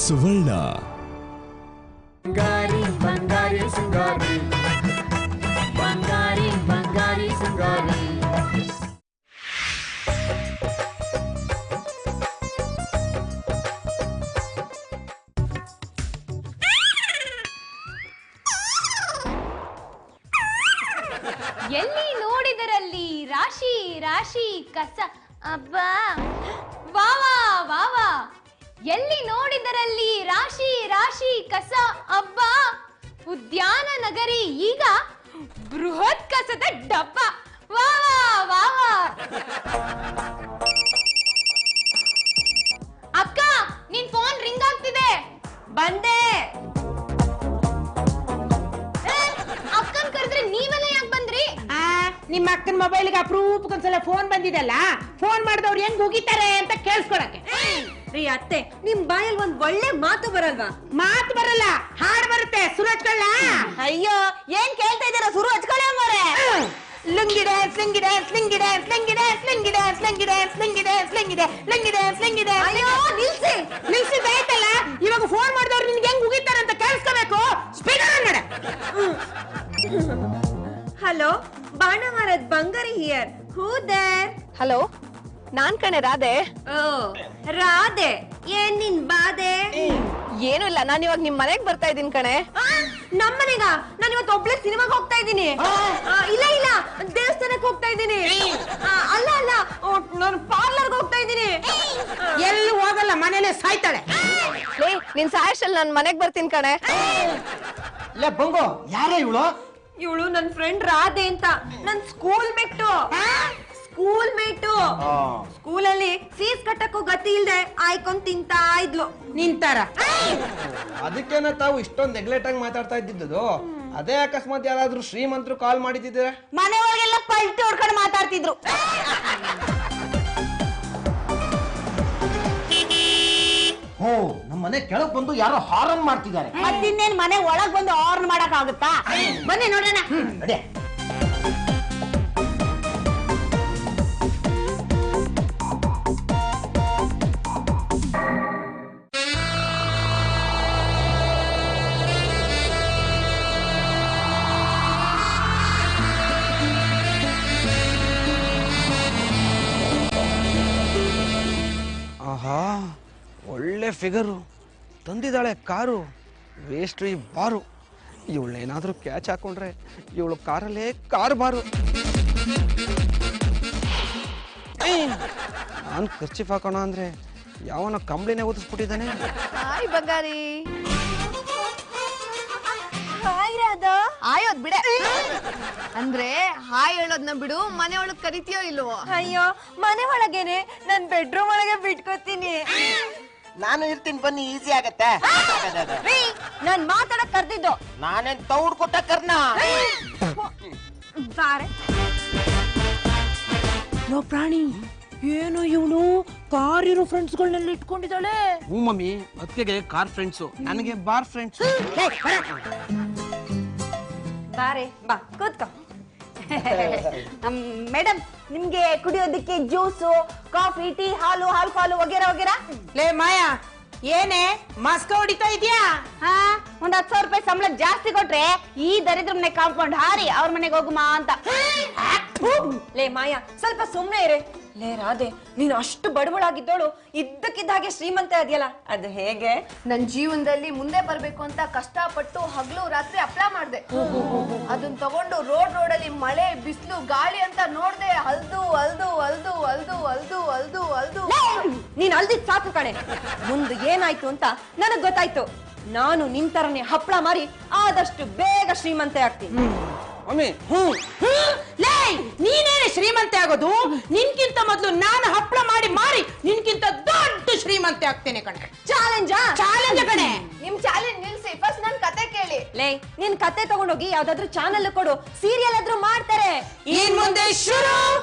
ಸುವರ್ಣ. ಬಂಗಾರಿ ಬಂಗಾರಿ ಸಿಂಗಾರಿ, ಬಂಗಾರಿ ಬಂಗಾರಿ ಸಿಂಗಾರಿ. ಎಲ್ಲಿ ನೋಡಿದರಲ್ಲಿ ರಾಶಿ ರಾಶಿ ಕಸ. ಅಬ್ಬಾ ವಾವಾ ವಾವಾ, ಎಲ್ಲಿ ನೋಡಿದರಲ್ಲಿ ರಾಶಿ ರಾಶಿ ಕಸ. ಅಬ್ಬಾ ಉದ್ಯಾನ ನಗರಿ ಈಗ ಬೃಹತ್ ಕಸದ ಡಬ್ಬ. ವಾವಾ ವಾವಾ. ಅಕ್ಕ, ನಿನ್ ಫೋನ್ ರಿಂಗ್ ಆಗ್ತಿದೆ. ಬಂದೆ. ಅಕ್ಕನ್ ಕರೆದ್ರೆ ನೀವೆಲ್ಲ ಯಾಕೆ ಬಂದ್ರಿ? ನಿಮ್ಮ ಅಕ್ಕನ ಮೊಬೈಲ್ಗೆ ಅಪರೂಪಕ್ಕೊಂದ್ಸಲ ಫೋನ್ ಬಂದಿದಲ್ಲ, ಫೋನ್ ಮಾಡಿದವ್ರು ಹೆಂಗ್ ಹೋಗಿತಾರೆ ಅಂತ ಕೇಳಿಸ್ಕೊಳಕ್ಕೆ. ರೀ ಅತ್ತೆ, ನಿಮ್ ಬಾಯಲ್ಲಿ ಒಂದ್ ಒಳ್ಳೆ ಮಾತು ಬರಲ್ವಾ? ಮಾತು ಬರಲ್ಲ, ಹಾಡು ಬರುತ್ತೆ. ಸುರು ಹಚ್ಕೊಳ್ಳ. ಅಯ್ಯೋ, ಏನ್ ಕೇಳ್ತಾ ಇದ್ದೀರಾ? ಸುರು ಹಚ್ಕೊಳ್ಳಿ ಅಮ್ಮೋರೆ. Lungi dance, lungi dance, lungi dance, lungi dance, lungi dance, lungi dance, lungi dance, lungi dance, lungi dance, lungi dance. ಅಯ್ಯೋ ನಿಲ್ಸಿ. ನಿಲ್ಸಿದ್ದಾಯ್ತಲ್ಲ, ಇವಾಗ ಫೋನ್ ಮಾಡಿದವ್ರು ನಿನ್ಗೆ ಹೆಂಗ್ ಹೋಗಿತಾರೆ ಅಂತ ಕೇಳಿಸ್ಕೋಬೇಕು. ಸ್ಪೀಕರ್ ನಡೆ. ಹಲೋ, ಬಾಣಮರದ Bangari here. Who there? Hello, ನಾನ್ ಕಣೆ ರಾಧೆ. ಓ ರಾಧೆ, ಏನ್ ನಿನ್ ಬಾಧೆ? ಏನು ಇಲ್ಲ, ನಾನ್ ಇವಾಗ ನಿಮ್ ಮನೆಗ್ ಬರ್ತಾ ಇದೀನಿ ಕಣೆ. ನಮ್ಮನೆಗ? ನಾನು ಇವತ್ತು ಒಬ್ಳೆ ಸಿನಿಮಾಗ್ ಹೋಗ್ತಾ ಇದ್ದೀನಿ. ಇಲ್ಲ ಇಲ್ಲ, ದೇವಸ್ಥಾನಕ್ಕೆ ಹೋಗ್ತಾ ಇದ್ದೀನಿ. ಅಲ್ಲ ಅಲ್ಲ, ನಾನು ಪಾರ್ಲರ್ಗೆ ಹೋಗ್ತಾ ಇದ್ದೀನಿ. ಎಲ್ಲಿ ಹೋಗಲ್ಲ, ಮನೇಲೆ ಸಾಯ್ತಾಳೆ. ಲೇ, ನಿನ್ ಸಾಯಶಲ್ ನಾನ್ ಮನೆಗ್ ಬರ್ತೀನಿ ಕಣೆ. ಲೇ ಬಂಗು, ಯಾರೇ ಇವಳು? ಇವಳು ನನ್ ಫ್ರೆಂಡ್ ರಾಧೆ ಅಂತ, ನನ್ ಸ್ಕೂಲ್ ಮೇಟು. School mate. ಸ್ಕೂಲಲ್ಲಿ ಫೀಸ್ ಕಟ್ಟಕ್ಕೂ ಗತಿ ಇಲ್ದೆ ಆಯ್ಕೊಂಡ್ ತಿಂತಾ ಇದ್ಲು. ನಿಂತಾರ. ಅದಕ್ಕೇನ ತಾವು ಇಷ್ಟೊಂದು ನೆಗ್ಲೆಕ್ಟ್ ಆಗಿ ಮಾತಾಡ್ತಾ ಇದ್ದಿದ್ದು? ಅದೇ ಅಕಸ್ಮಾತ್ ಯಾರಾದ್ರೂ ಶ್ರೀಮಂತರು ಕಾಲ್ ಮಾಡಿದ್ದಿದ್ರೆ ಮನೆ ಒಳಗೆಲ್ಲ ಪಲ್ಟಿ ಹೊಡ್ಕೊಂಡು ಮಾತಾಡ್ತಿದ್ರು. ಓ, ನಮ್ಮ ಮನೆ ಕೆಳಗ್ ಬಂದು ಯಾರೋ ಹಾರನ್ ಮಾಡ್ತಿದ್ದಾರೆ. ಮತ್ತಿನ್ನೇನ್ ಮನೆ ಒಳಗ್ ಬಂದು ಆರ್ನ್ ಮಾಡಕ್ ಆಗುತ್ತಾ? ಬನ್ನಿ ನೋಡೋಣ. ನಡೆ. ಆಹಾ, ಒಳ್ಳೆ ಫಿಗರು ತಂದಿದ್ದಾಳೆ ಕಾರು. ವೇಸ್ಟ್ ಈ ಬಾರು. ಇವಳೇನಾದ್ರೂ ಕ್ಯಾಚ್ ಹಾಕೊಂಡ್ರೆ ಇವಳು ಕಾರಲ್ಲೇ ಕಾರು ಬಾರು. ನಾನು ಖರ್ಚಿಫ್ ಹಾಕೋಣ ಅಂದ್ರೆ ಯಾವನ ಕಂಬಳಿನೇ ಓದಿಸ್ಬಿಟ್ಟಿದ್ದಾನೆ. ಹಾಯ್ ಬಂಗಾರಿ. ಹಾಯ್ ರಾಧಾ. ಆಯೋದ್ ಬಿಡೆ. ಅಂದ್ರೆ ಹಾಯ್ ಹೇಳೋದ್ನ ಬಿಡು, ಮನೆ ಒಳಗ್ ಕರಿತೀಯೋ ಇಲ್ವೋ? ಅಯ್ಯೋ, ಮನೆ ಒಳಗೇನೆ, ನನ್ ಬೆಡ್ರೂಮ್ ಒಳಗೆ ಬಿಟ್ಕೋತೀನಿ. ನಾನು ಇರ್ತೀನಿ, ಬನ್ನಿ, ಈಸಿ ಆಗತ್ತೆ. ನಾನ್ ಮಾತಾಡಕ್ ಕರ್ದಿದ್ದು. ನಾನೇನ್ ತೌಡ್ ಕೊಟ್ಟ ಕರ್ನ. ಬಾರೆ. ನೋ ಪ್ರಾಣಿ, ಏನು ಇವಳು ಕಾರ್ ಇರೋ ಫ್ರೆಂಡ್ಸ್ಗಳನ್ನೆಲ್ಲ ಇಟ್ಕೊಂಡಿದ್ದಾಳೆ. ಹ್ಞೂ ಮಮ್ಮಿ, ಅದಕ್ಕೆ ಕಾರ್ ಫ್ರೆಂಡ್ಸು, ನನಗೆ ಬಾರ್ ಫ್ರೆಂಡ್ಸ್. ಬಾರೆ, ಬಾ ಕೂತ್ಕೋ. ಮೇಡಮ್, ನಿಮ್ಗೆ ಕುಡಿಯೋದಕ್ಕೆ ಜ್ಯೂಸು, ಕಾಫಿ, ಟೀ, ಹಾಲು, ಹಾಲು ವಗೇರಾ ವಗೇರಾ. ಲೇ ಮಾಯಾ, ಏನೇ ಮಾಸ್ಕ ಹೊಡಿತಾ ಇದ್ಯಾ? ಒಂದ್ 10,000 ರೂಪಾಯಿ ಸಂಬಳ ಜಾಸ್ತಿ ಕೊಟ್ರೆ ಈ ದರಿದ್ರ ಮನೆ ಕಾಂಪೌಂಡ್ ಹಾರಿ ಅವ್ರ ಮನೆಗೆ ಹೋಗುಮಾ ಅಂತ. ಲೇ ಮಾಯಾ, ಸ್ವಲ್ಪ ಸುಮ್ನೆ ಇರೆ. ಲೇ ರಾಧೆ, ನೀನು ಅಷ್ಟು ಬಡವಳಾಗಿದ್ದೋಳು ಇದ್ದಕ್ಕಿದ್ದ ಹಾಗೆ ಶ್ರೀಮಂತ ಅದೆಯಲ್ಲ, ಅದು ಹೇಗೆ? ನನ್ ಜೀವನದಲ್ಲಿ ಮುಂದೆ ಬರ್ಬೇಕು ಅಂತ ಕಷ್ಟಪಟ್ಟು ಹಗಲು ರಾತ್ರಿ ಅಪ್ಲೈ ಮಾಡ್ದೆ. ಅದನ್ನ ತಗೊಂಡು ರೋಡಲ್ಲಿ ಮಳೆ ಬಿಸಿಲು ಗಾಳಿ ಅಂತ ನೋಡ್ದೆ, ಅಲ್ದು ಅಲ್ದು ಅಲ್ದು ಅಲ್ದು ಅಲ್ದು ಅಲ್ದು ಅಲ್ದು. ನೀನ್ ಅಲ್ದಿದ್ ಸಾಕು ಕಣೆ. ಮುಂದೆ ಏನಾಯ್ತು ಅಂತ ನನಗ್ ಗೊತ್ತಾಯ್ತು. ನಾನು ನಿನ್ ತರನೇ ಹಪ್ಪಳ ಮಾರಿ ಆದಷ್ಟು ಬೇಗ ಶ್ರೀಮಂತೆ ಆಗ್ತೀನಿ. ಮಮ್ಮಿ, ಲೇ, ನೀನೇನೆ ಶ್ರೀಮಂತೆ ಆಗೋದು? ನಿನ್ಕಿಂತ ಮೊದಲು ನಾನು ಹಪ್ಪಳ ಮಾಡಿ ಮಾರಿ ನಿನ್ಕಿಂತ ದೊಡ್ಡ ಶ್ರೀಮಂತೆ ಆಗ್ತೇನೆ ಕಣೆ. ಚಾಲೆಂಜಾ? ಚಾಲೆಂಜ್ ಕಣೆ. ನಿಮ್ ಚಾಲೆಂಜ್ ನಿಲ್ಸಿ, ಫಸ್ಟ್ ನನ್ ಕತೆ ಕೇಳಿ. ಲೇ, ನಿನ್ ಕತೆ ತಗೊಂಡೋಗಿ ಯಾವ್ದಾದ್ರು ಚಾನೆಲ್ ಕೊಡು, ಸೀರಿಯಲ್ ಆದ್ರೂ ಮಾಡ್ತಾರೆ. ಇನ್ ಮುಂದೆ ಶುರು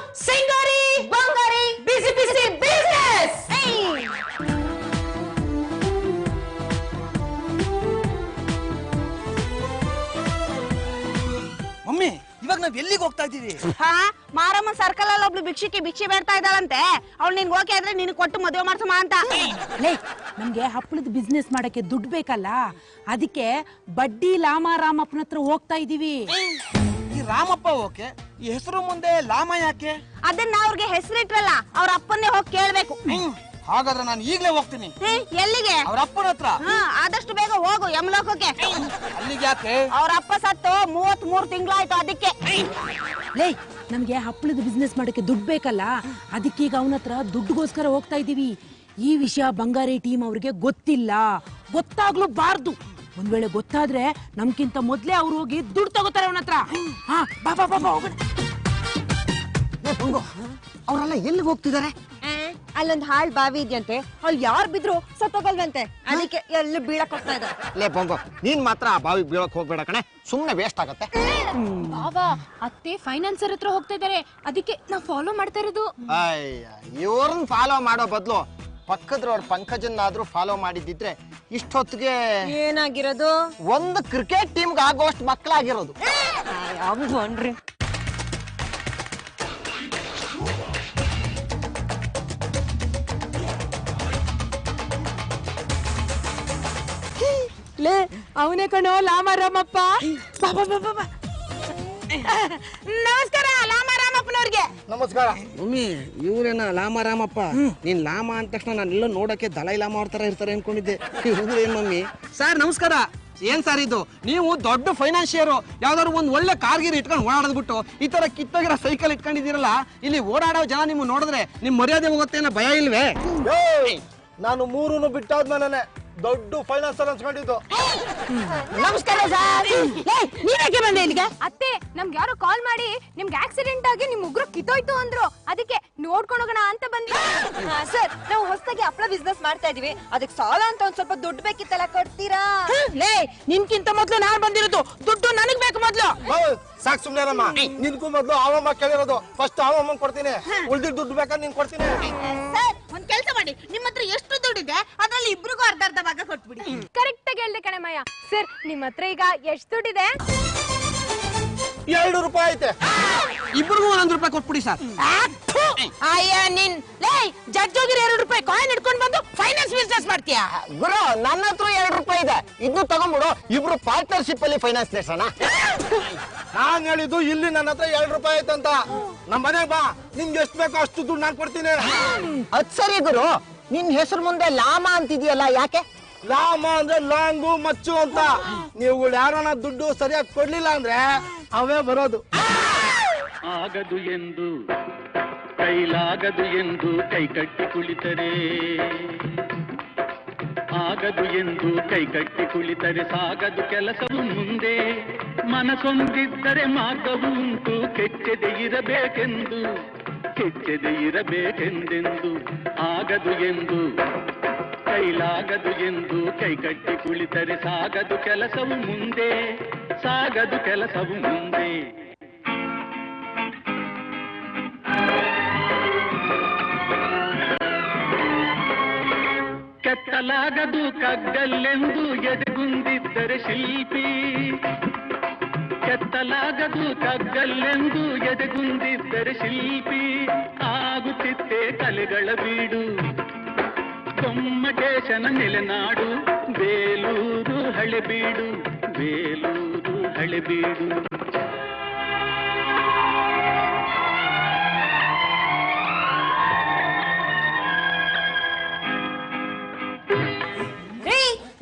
ಸಿಂಗಾರಿ ಬಂಗಾರಿ ಬಿಸಿ ಬಿಸಿ ಬಿಸಿನೆಸ್. ಮಮ್ಮಿ, ಇವಾಗ ನಾವ್ ನಾವ್ ಎಲ್ಲಿಗೆ ಹೋಗ್ತಾ ಇದೀವಿ? ಮಾರಮ್ಮ ಸರ್ಕಲ್ ಅಲ್ಲಿ ಒಬ್ಳು ಭಿಕ್ಷೆ ಬೇಡ್ತಾ ಇದ್ದಾಳಂತೆ. ಅವ್ಳು ನಿನ್ಗೆ ಓಕೆ ಆದ್ರೆ ನಿನ್ ಕೊಟ್ಟು ಮದುವೆ ಮಾಡ್ಸಮ್ಮ ಅಂತ. ನಮ್ಗೆ ಹಪ್ಪಳದ ಬಿಸ್ನೆಸ್ ಮಾಡಕ್ಕೆ ದುಡ್ಡು ಬೇಕಲ್ಲ, ಅದಕ್ಕೆ ಬಡ್ಡಿ ಲಾಮಾರಾಮಪ್ಪನ ಹತ್ರ ಹೋಗ್ತಾ ಇದೀವಿ. ಈ ರಾಮಪ್ಪ ಓಕೆ, ಈ ಹೆಸರು ಮುಂದೆ ಲಾಮ ಯಾಕೆ? ಅದನ್ನ ಅವ್ರಿಗೆ ಹೆಸರಿಟ್ರಲ್ಲ, ಅವ್ರ ಅಪ್ಪನ್ನೇ ಹೋಗಿ ಕೇಳ್ಬೇಕು. ಹಾಗಾದ್ರೆ ನಾನು ಈಗ್ಲೇ ಹೋಗ್ತೀನಿ. ಎಲ್ಲಿಗೆ? ಅವ್ರ ಅಪ್ಪನ ಹತ್ರ. ಆದಷ್ಟು ಬೇಗ ಹೋಗು ಯಮಲೋಕಕ್ಕೆ. ಅಲ್ಲಿಗೆ ಯಾಕೆ? ಅವ್ರ ಅಪ್ಪ ಸತ್ತು 33 ತಿಂಗಳಾಯ್ತು, ಅದಕ್ಕೆ. ನಮ್ಗೆ ಹಪ್ಪಳದ ಬಿಸ್ನೆಸ್ ಮಾಡಕ್ಕೆ ದುಡ್ಡು ಬೇಕಲ್ಲ, ಅದಕ್ಕೆ ಈಗ ಅವನ ಹತ್ರ ದುಡ್ಡುಗೋಸ್ಕರ ಹೋಗ್ತಾ ಇದೀವಿ. ಈ ವಿಷಯ ಬಂಗಾರಿ ಟೀಮ್ ಅವ್ರಿಗೆ ಗೊತ್ತಿಲ್ಲ, ಗೊತ್ತಾಗ್ಲೂ ಬಾರ್ದು. ಒಂದ್ ವೇಳೆ ಗೊತ್ತಾದ್ರೆ ನಮ್ಗಿಂತ ಮೊದ್ಲೇ ಅವ್ರು ಹೋಗಿ ದುಡ್ಡು ತಗೋತಾರೆ ಅವನ ಹತ್ರ. ಬಾ ಬಾ ಬಾ ಬಾ ಹೋಗೋಣ. ಅವರೆಲ್ಲ ಎಲ್ಲಿಗೆ ಹೋಗ್ತಿದ್ದಾರೆ? ಅಲ್ಲೊಂದ್ ಹಾಳ್ ಬಾವಿ ಇದೆಯಂತೆ, ಅಲ್ಲಿ ಯಾರು ಬಿದ್ರು ಸತ್ತೋಗಲ್ವಂತೆ, ಅದಕ್ಕೆ ಎಲ್ಲ ಬೀಳಕ್ ಹೋಗ್ತಾ ಇದ್ದಾರೆ. ಲೇ ಬೊಂಗು, ನೀನ್ ಮಾತ್ರ ಆ ಬಾವಿ ಬೀಳಕ್ ಹೋಗ್ಬೇಡ ಕಣೆ, ಸುಮ್ನೆ ವೇಸ್ಟ್ ಆಗತ್ತೆ. ಬಾಬಾ ಅತ್ತೆ ಫೈನಾನ್ಸರ್ ಹತ್ರ ಹೋಗ್ತಾ ಇದಾರೆ, ಅದಕ್ಕೆ ನಾವು ಫಾಲೋ ಮಾಡ್ತಾ ಇರೋದು. ಅಯ್ಯ, ಇವ್ರನ್ನ ಫಾಲೋ ಮಾಡೋ ಬದಲು ಪಕ್ಕದ ರೋಡ್ ಪಂಕಜನ್ನಾದ್ರೂ ಫಾಲೋ ಮಾಡಿದ್ದಿದ್ರೆ ಇಷ್ಟೊತ್ತಿಗೆ ಏನಾಗಿರೋದು? ಒಂದು ಕ್ರಿಕೆಟ್ ಟೀಮ್ಗೆ ಆಗೋಷ್ಟು ಮಕ್ಕಳಾಗಿರೋದು. ಅನ್ರಿ ಲೇ ಅವನೇ ಕಣೋ ಲಾಮಾರಾಮಪ್ಪ. ನಮಸ್ಕಾರ ಲಾಮಾರಾಮಪ್ಪನವ್ರಿಗೆ. ನಮಸ್ಕಾರ. ಮಮ್ಮಿ, ಇವ್ರೇನ ಲಾಮ ರಾಮಪ್ಪ? ನೀನ್ ಲಾಮ ಅಂದ ತಕ್ಷಣ ನಾನು ಎಲ್ಲ ನೋಡಕ್ಕೆ ದಲೈ ಲಾಮ ಅವ್ರ ತರ ಇರ್ತಾರೆ ಅನ್ಕೊಂಡಿದ್ದೆ. ಇವ್ರೇನ್ ಮಮ್ಮಿ? ಸರ್ ನಮಸ್ಕಾರ. ಏನ್ ಸರ್ ಇದು? ನೀವು ದೊಡ್ಡ ಫೈನಾನ್ಷಿಯರು, ಯಾವ್ದಾದ್ರು ಒಂದ್ ಒಳ್ಳೆ ಕಾರ್ಗಿರಿ ಇಟ್ಕೊಂಡು ಓಡಾಡ್ಬಿಟ್ಟು ಈ ತರ ಕಿತ್ತೋಗಿರೋ ಸೈಕಲ್ ಇಟ್ಕೊಂಡಿದ್ದೀರಲ್ಲ, ಇಲ್ಲಿ ಓಡಾಡೋ ಜನ ನಿಮ್ಗೆ ನೋಡಿದ್ರೆ ನಿಮ್ ಮರ್ಯಾದೆ ಹೋಗುತ್ತೆ ಅನ್ನೋ ಭಯ ಇಲ್ವೇ? ನಾನು ಮೂರನ್ನು ಬಿಟ್ಟಾದ್ಮೇಲೆ ದೊಡ್ಡ ಫೈನಾನ್ಸರ್ ಅನ್ಸ್ಕೊಂಡಿದ್ದು. ನಮಸ್ಕಾರ ಸರ್. ನೀವೇಕೆ ಬಂದೆ ಇಲ್ಲಿಗೆ? ಅತ್ತೆ ನಮ್ಗೆ ಯಾರೋ ಕಾಲ್ ಮಾಡಿ ನಿಮ್ಗೆ ಆಕ್ಸಿಡೆಂಟ್ ಆಗಿ ನಿಮ್ ಉಗ್ರು ಕಿತ್ತೋಯ್ತು ಅಂದ್ರು, ಅದಕ್ಕೆ ನೋಡ್ಕೊಂಡು ಹೋಗೋಣ ಅಂತ ಬಂದ್ವಿ. ಸರ್, ನಾವು ಹೊಸದಾಗಿ ಹಪ್ಪಳ ಬಿಸ್ನೆಸ್ ಮಾಡ್ತಾ ಇದೀವಿ, ಅದಕ್ಕೆ ಸಾಲ ಅಂತ ಒಂದ್ ಸ್ವಲ್ಪ ದುಡ್ಡು ಬೇಕಿತ್ತಲ್ಲ, ಕೊಡ್ತೀರಾ? ಲೇ ನಿನ್ಕಿಂತ ಮೊದ್ಲು ನಾನ್ ಬಂದಿರೋದು, ದುಡ್ಡು ನನಗ್ ಬೇಕು ಮೊದ್ಲು. ಸಾಕ್ ಸುಮ್ನೆರಮ್ಮ, ನಿನ್ಗೂ ಮೊದ್ಲು ಅವಮ್ಮ ಕೇಳಿರೋದು. ಫಸ್ಟ್ ಅವಮ್ಮ ಕೊಡ್ತೀನಿ, ಉಳ್ದಿದ್ ದುಡ್ಡು ಬೇಕಾದ್ರೆ ನೀನ್ ಕೊಡ್ತೀನಿ. ಸರ್, ಒಂದ್ ಕೆಲಸ ಮಾಡಿ, ನಿಮ್ಮ ಹತ್ರ ಎಷ್ಟು ದುಡ್ಡಿದೆ ಅದ್ರಲ್ಲಿ ಇಬ್ರಿಗೂ ಅರ್ಧ ಅರ್ಧ ಭಾಗ ಕೊಟ್ಬಿಡಿ. ಕರೆಕ್ಟ್ ಆಗಿ ಹೇಳ್ದೆ ಕಣಮಯ್ಯ. ಸರ್ ನಿಮ್ ಹತ್ರ ಈಗ ಎಷ್ಟು ದುಡ್ಡಿದೆ? 2 ರೂಪಾಯಿ ಐತೆ. ಇಬ್ರಿಗೂ 1 ರೂಪಾಯಿ ಕೊಟ್ಬಿಡಿ ಸರ್. ಅಯ್ಯ ನಿನ್ ಲೇ ಜಡ್ಜ್ ಹೋಗಿರೋ 2 ರೂಪಾಯಿ ಕಾಯಿನ್ ಇಟ್ಕೊಂಡ್ ಬಂದು ಫೈನಾನ್ಸ್ ಬಿಸ್ನೆಸ್ ಮಾಡ್ತೀಯಾ? ಗುರು, ನನ್ನ ಹತ್ರ 2 ರೂಪಾಯಿ ಇದೆ, ಇದನ್ನು ತಗೊಂಡ್ಬಿಡು. ಇಬ್ರು ಪಾರ್ಟ್ನರ್ಶಿಪ್ ಅಲ್ಲಿ ಫೈನಾನ್ಸ್ ನಡೆಸೋಣ. ನಾನ್ ಹೇಳಿದ್ದು ಇಲ್ಲಿ ನನ್ನ ಹತ್ರ 2 ರೂಪಾಯಿ ಐತಂತ. ನಮ್ಮ ಮನೆಗೆ ಬಾ, ನಿಮ್ಗೆ ಎಷ್ಟು ಬೇಕೋ ಅಷ್ಟು ದುಡ್ಡು ನಾನು ಕೊಡ್ತೀನಿ. ಅದ್ ಸರಿ ಗುರು, ನಿನ್ ಹೆಸರು ಮುಂದೆ ಲಾಮ ಅಂತಿದ್ಯಲ್ಲ, ಯಾಕೆ? ಲಾಮ ಅಂದ್ರೆ ಲಾಂಗು ಮಚ್ಚು ಅಂತ. ನೀವುಗಳು ಯಾರನ್ನ ದುಡ್ಡು ಸರಿಯಾಗಿ ಕೊಡ್ಲಿಲ್ಲ ಅಂದ್ರೆ ಅವೇ ಬರೋದು. ಆಗದು ಎಂದು ಕೈಲಾಗದು ಎಂದು ಕೈಕಟ್ಟಿ ಕುಳಿತರೆ, ಆಗದು ಎಂದು ಕೈಕಟ್ಟಿ ಕುಳಿತರೆ ಸಾಗದು ಕೆಲಸವು ಮುಂದೆ. ಮನಸೊಂದಿದ್ದರೆ ಮಾರ್ಗವು ಉಂಟು, ಕೆಚ್ಚದೆ ಇರಬೇಕೆಂದು ಕೆಚ್ಚದೆ ಇರಬೇಕೆಂದೆಂದು. ಆಗದು ಎಂದು ಕೈಲಾಗದು ಎಂದು ಕೈಕಟ್ಟಿ ಕುಳಿತರೆ ಸಾಗದು ಕೆಲಸವು ಮುಂದೆ, ಸಾಗದು ಕೆಲಸವು ಮುಂದೆ. ಕೆತ್ತಲಾಗದು ಕಗ್ಗಲ್ಲೆಂದು ಎದೆಗುಂದಿದ್ದರೆ ಶಿಲ್ಪಿ, ಕೆತ್ತಲಾಗದು ಕಗ್ಗಲ್ಲೆಂದು ಎದೆಗುಂದಿದ್ದರೆ ಶಿಲ್ಪಿ. ಆಗುತ್ತಿತ್ತೆ ಕಲೆಗಳ ಬೀಡು, ಗೊಮ್ಮಟೇಶನ ನೆಲೆನಾಡು, ಬೇಲೂರು ಹಳೆಬೀಡು, ಬೇಲೂರು ಹಳೆಬೀಡು.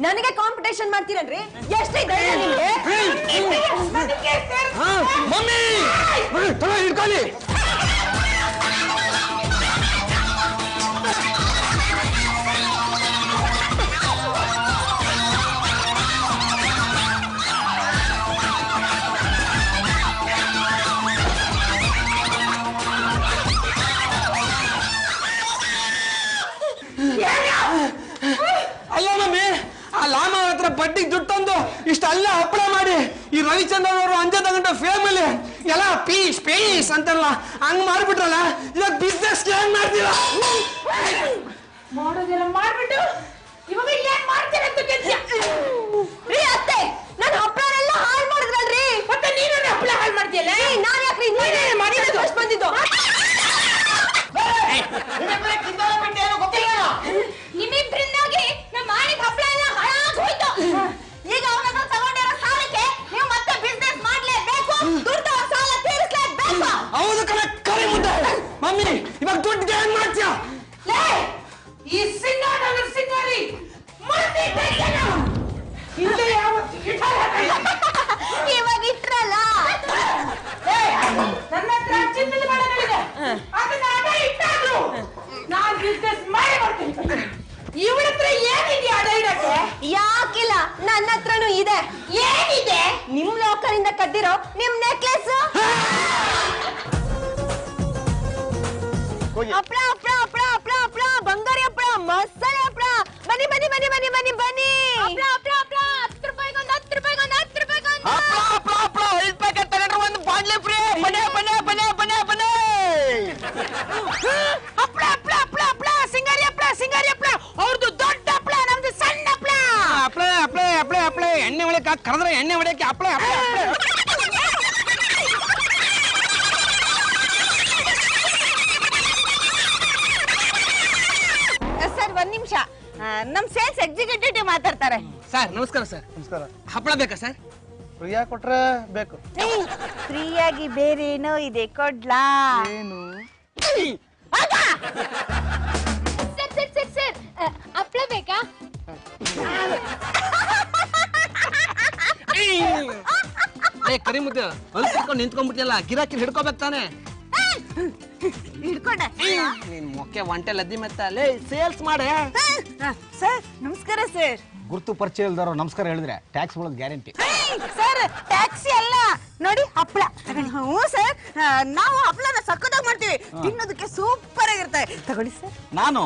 ನನಗೆ ಕಾಂಪಿಟೇಷನ್ ಮಾಡ್ತೀರನ್ರಿ? ಎಷ್ಟೇ ಧೈರ್ಯ ನಿಮ್ಗೆ? ಮಮ್ಮಿ ಹಿಡ್ಕೊಳ್ಳಿ. ಅಲ್ಲ ಮಮ್ಮಿ, ಆ ಲಾಮ ಹತ್ರ ಬಡ್ಡಿಗೆ ದುಡ್ಡು ತಂದು ಇಷ್ಟೆಲ್ಲ ಹಪ್ಪಳ ಮಾಡಿ ಈ ರವಿಚಂದ್ರನ್ ಅವರು ಅಂಜದ ಗಂಟೆ ಫ್ಯಾಮಿಲಿ ಎಲ್ಲ ಪೀಸ್ ಪೀಸ್ ಅಂತಾರಲ್ಲ, ಹಂಗ್ ಮಾಡ್ಬಿಟ್ರಲ್ಲ. ಇವಾಗ ಬಿಸ್ನೆಸ್ ಏನ್ ಮಾಡ್ತೀರಾ? ಮಾಡೋದೆಲ್ಲ ಮಾಡ್ಬಿಟ್ಟು ಇವಾಗ ಏನ್ ಮಾಡ್ತೀರ ಅಂತ ರೀ ಅತ್ತೆ, ನಾನು ಹಪ್ಪಳನೆಲ್ಲ ಹಾಳು ಮಾಡಿದ್ರಲ್ರಿ. ಮತ್ತೆ ನೀನು ಹಪ್ಪಳ ಹಾಳು ಮಾಡ್ತೀಯಲ್ಲ? ನಾನು ಬಂದಿದ್ದು ನಿಮ್ಮಿಬ್ರಿಂದಾಗಿ ನಮ್ಮ ಮಾಡಿದ ಹಪ್ಪಳ ಎಲ್ಲ ಹಾಳಾಗೋಯ್ತು. ಈಗ ಅವನನ್ನ ತಗೊಂಡಿರೋ ಸಾಲಕ್ಕೆ ನೀವು ಮತ್ತೆ ಬಿಸ್ನೆಸ್ ಮಾಡ್ಲೇಬೇಕು, ದುಡ್ಡು ಸಾಲ ತೀರಿಸಲೇಬೇಕು. ಹೌದು ಕಣ, ಕರಿ ಮುದ್ದೆ. ಮಮ್ಮಿ ಇವಾಗ ದುಡ್ಡು ಏನ್ ಮಾಡ್ತೀಯ? ಈ ಸಿಂಗಾರಿ ಇವಾಗ ಇಟ್ರಲ್ಲ, ನನ್ನ ಹತ್ರ ಚಿನ್ನದ ಬಳೆಗಳಿದೆ, ಅದನ್ನ ಅಡ ಇಟ್ಟಾದ್ರು ನಾನ್ ಬಿಸ್ನೆಸ್ ಮಾಡಿ ಬರ್ತೀನಿ. ಇವಳ ಹತ್ರ ಏನಿದೆ ಅಡ ಇಡಕ್ಕೆ? ಯಾಕಿಲ್ಲ, ನನ್ನ ಹತ್ರನೂ ಇದೆ. ಏನಿದೆ? ನಿಮ್ ಲೋಕರಿಂದ ಕದ್ದಿರೋ ನಿಮ್ ನೆಕ್ಲೆಸ್. ಹಪ್ಳ ಹಪ್ಳ ಹಪ್ಳ ಹಪ್ಳ ಹಪ್ಳ ಬಂಗಾರಿ ಹಪ್ಳ, ಮಸಾಲೆ ಹಪ್ಳ. ಬನ್ನಿ ಬನ್ನಿ ಬನ್ನಿ ಬನ್ನಿ ಬನ್ನಿ ಬನ್ನಿ. ಹಪ್ಳ ಹಪ್ಳ ಹಪ್ಳ 10 ರೂಪಾಯಿಗೊಂದು 10 ರೂಪಾಯಿಗೊಂದು 10 ರೂಪಾಯಿಗೊಂದು. ಹಪ್ಳ ಹಪ್ಳ 5 ಪ್ಯಾಕೆಟ್ ತಗೊಂಡ್ರೆ ಒಂದು ಬಾಟ್ಲಿ ಫ್ರೀ. ಬನ್ನಿ ಬನ್ನಿ ಬನ್ನಿ ಬನ್ನಿ ಬನ್ನಿ. ಹಪ್ಳ ಹಪ್ಳ ಹಪ್ಳ ಹಪ್ಳ ಸಿಂಗಾರಿ ಹಪ್ಳ ಅವ್ರದ್ದು ದೊಡ್ಡ ಹಪ್ಳ, ನಮ್ದು ಸಣ್ಣ ಹಪ್ಳ. ಹಪ್ಳ ಹಪ್ಳ ಹಪ್ಳ ಹಪ್ಳ ಎಣ್ಣೆ ಹೊಡಿಯಕ್ಕೆ ಕರೆದ್ರೆ ಎಣ್ಣೆ ಹೊಡಿಯಕ್ಕೆ ಹಪ್ಳ ಹಪ್ಳ ಹಪ್ಳ. ಸರ್ ಒಂದ್ ನಿಮಿಷ, ನಮ್ ಸೇಲ್ಸ್ ಎಕ್ಸಿಕ್ಯೂಟಿವ್ ಮಾತಾಡ್ತಾರೆ. ಸರ್ ನಮಸ್ಕಾರ ಸರ್. ನಮಸ್ಕಾರ. ಹಪ್ಪಳ ಬೇಕಾ ಸರ್? ಫ್ರೀಯಾಗಿ ಕೊಟ್ರೆ ಬೇಕು. ಫ್ರೀಯಾಗಿ ಬೇರೆ ಏನೋ ಇದೆ, ಕೊಡ್ಲಾ? ಏನು? ಸರ್ ಹಪ್ಳ ಬೇಕಾ? ಕರಿ ಮುದ್ದೆ ಅಲ್ಲಿ ಕುತ್ಕೊಂಡು ನಿಂತ್ಕೊಂಡ್ಬಿಟ್ಟಿಯಲ್ಲ, ಗಿರಾಕಿ ಹಿಡ್ಕೋಬೇಕು ತಾನೆ. ಹಿಡ್ಕೊಂಡೆ. ನೀನ್ ಮೊಕ್ಕೆ ಒಂಟೆ ಲದ್ದಿ ಮೆತ್ತ ಲೇ ಸೇಲ್ಸ್ ಮಾಡೆ. ಸರ್ ನಮಸ್ಕಾರ ಸರ್. ಗುರುತು ಪರಿಚಯ ಇಲ್ದಾರೋ ನಮಸ್ಕಾರ ಹೇಳಿದ್ರೆ ಟ್ಯಾಕ್ಸ್ ಬೀಳೋದು ಗ್ಯಾರಂಟಿ. ಸರ್ ಟ್ಯಾಕ್ಸಿ ಅಲ್ಲ ನೋಡಿ, ಹಪ್ಪಳ. ಹ್ಞೂ ಸರ್, ನಾವು ಹಪ್ಪಳನ ಸಕ್ಕತ್ತಾಗಿ ಮಾಡ್ತೀವಿ, ತಿನ್ನೋದಕ್ಕೆ ಸೂಪರ್ ಆಗಿರುತ್ತೆ. ತಗೊಳ್ಳಿ ಸರ್. ನಾನು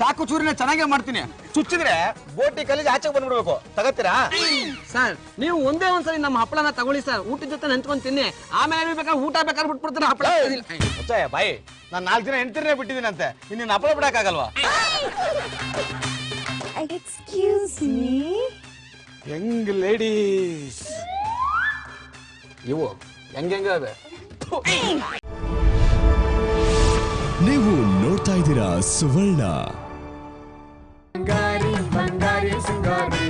ಚಾಕು ಚೂರಿನ ಚೆನ್ನಾಗೇ ಮಾಡ್ತೀನಿ, ಚುಚ್ಚಿದ್ರೆ ಬೋಟಿ ಕಲಿಗೆ ಆಚೆಗೆ ಬಂದ್ಬಿಡ್ಬೇಕು. ತಗತ್ತೀರಾ? ಸರ್ ನೀವು ಒಂದೇ ಒಂದ್ಸರಿ ನಮ್ಮ ಹಪ್ಪಳನ ತಗೊಳ್ಳಿ ಸರ್, ಊಟದ ಜೊತೆ ನೆಂತ್ಕೊಂಡು ತಿನ್ನಿ. ಆಮೇಲೆ ಬೇಕಾದ್ರೆ ಊಟ ಬೇಕಾದ್ರೆ ಬಿಟ್ಬಿಡ್ತಾರೆ ಹಪ್ಪಳ. ಮುಚ್ಚಾಯ ಬಾಯಿ, ನಾನು 4 ದಿನ ಹೆಂಡ್ತಿರೇ ಬಿಟ್ಟಿದ್ದೀನಂತೆ, ಇನ್ನು ಹಪ್ಪಳ ಬಿಡಕ್ಕಾಗಲ್ವಾ? Excuse me. ಯಂಗ್ ಲೇಡೀಸ್ ಇವು ಹೆಂಗ ಅವೆ. ನೀವು ನೋಡ್ತಾ ಇದ್ದೀರಾ ಸುವರ್ಣ. ಬಂಗಾರಿ ಬಂಗಾರಿ ಸಿಂಗಾರಿ,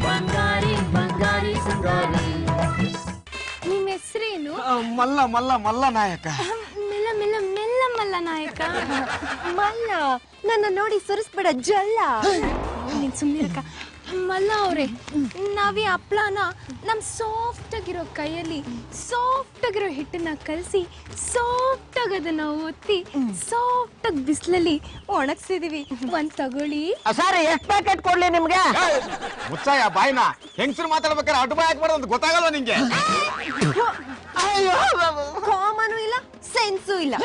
ಬಂಗಾರಿ ಬಂಗಾರಿ ಸಿಂಗಾರಿ. ನಿಮ್ ಹೆಸರೇನು? ಮಲ್ಲ ಮಲ್ಲ ಮಲ್ಲ ನಾಯಕ. ಮೆಲ್ಲ ಮೆಲ್ಲ ಮೆಲ್ಲ ಮಲ್ಲ ನಾಯಕ. ಮಲ್ಲ, ನನ್ನ ನೋಡಿ ಸುರಿಸ್ಬೇಡ ಜಲ್ಲ. ನೀನ್ ಸುಮ್ಮನಿರಕ್ಕ. ಮಲ್ಲ ಅವ್ರೆ, ನಾವೀ ಹಪ್ಳನ ನಮ್ ಸಾಫ್ಟ್ ಆಗಿರೋ ಕೈಯಲ್ಲಿ ಸಾಫ್ಟ್ ಆಗಿರೋ ಹಿಟ್ಟನ್ನ ಕಲಸಿ ಸಾಫ್ಟ್ ಆಗಿ ಅದನ್ನ ಒತ್ತಿ ಸಾಫ್ಟ್ ಆಗಿ ಬಿಸಿಲಲ್ಲಿ ಒಣಗ್ಸಿದೀವಿ. ಒಂದ್ ತಗೊಳ್ಳಿ. ಸರ್ ಎಷ್ಟು ಪ್ಯಾಕೆಟ್ ಕೊಡ್ಲಿ ನಿಮ್ಗೆ? ಮುಚ್ಚಾಯ ಬಾಯಿನ, ಹೆಂಗಸರು ಮಾತಾಡ್ಬೇಕಾದ್ರೆ ಅಡ್ಡ ಬಾಯ್ ಹಾಕ್ಬಾರ್ದು ಅಂತ ಗೊತ್ತಾಗಲ್ವ ನಿಂಗೆ? ಕಾಮನು ಇಲ್ಲ, ಸೆನ್ಸು ಇಲ್ಲ.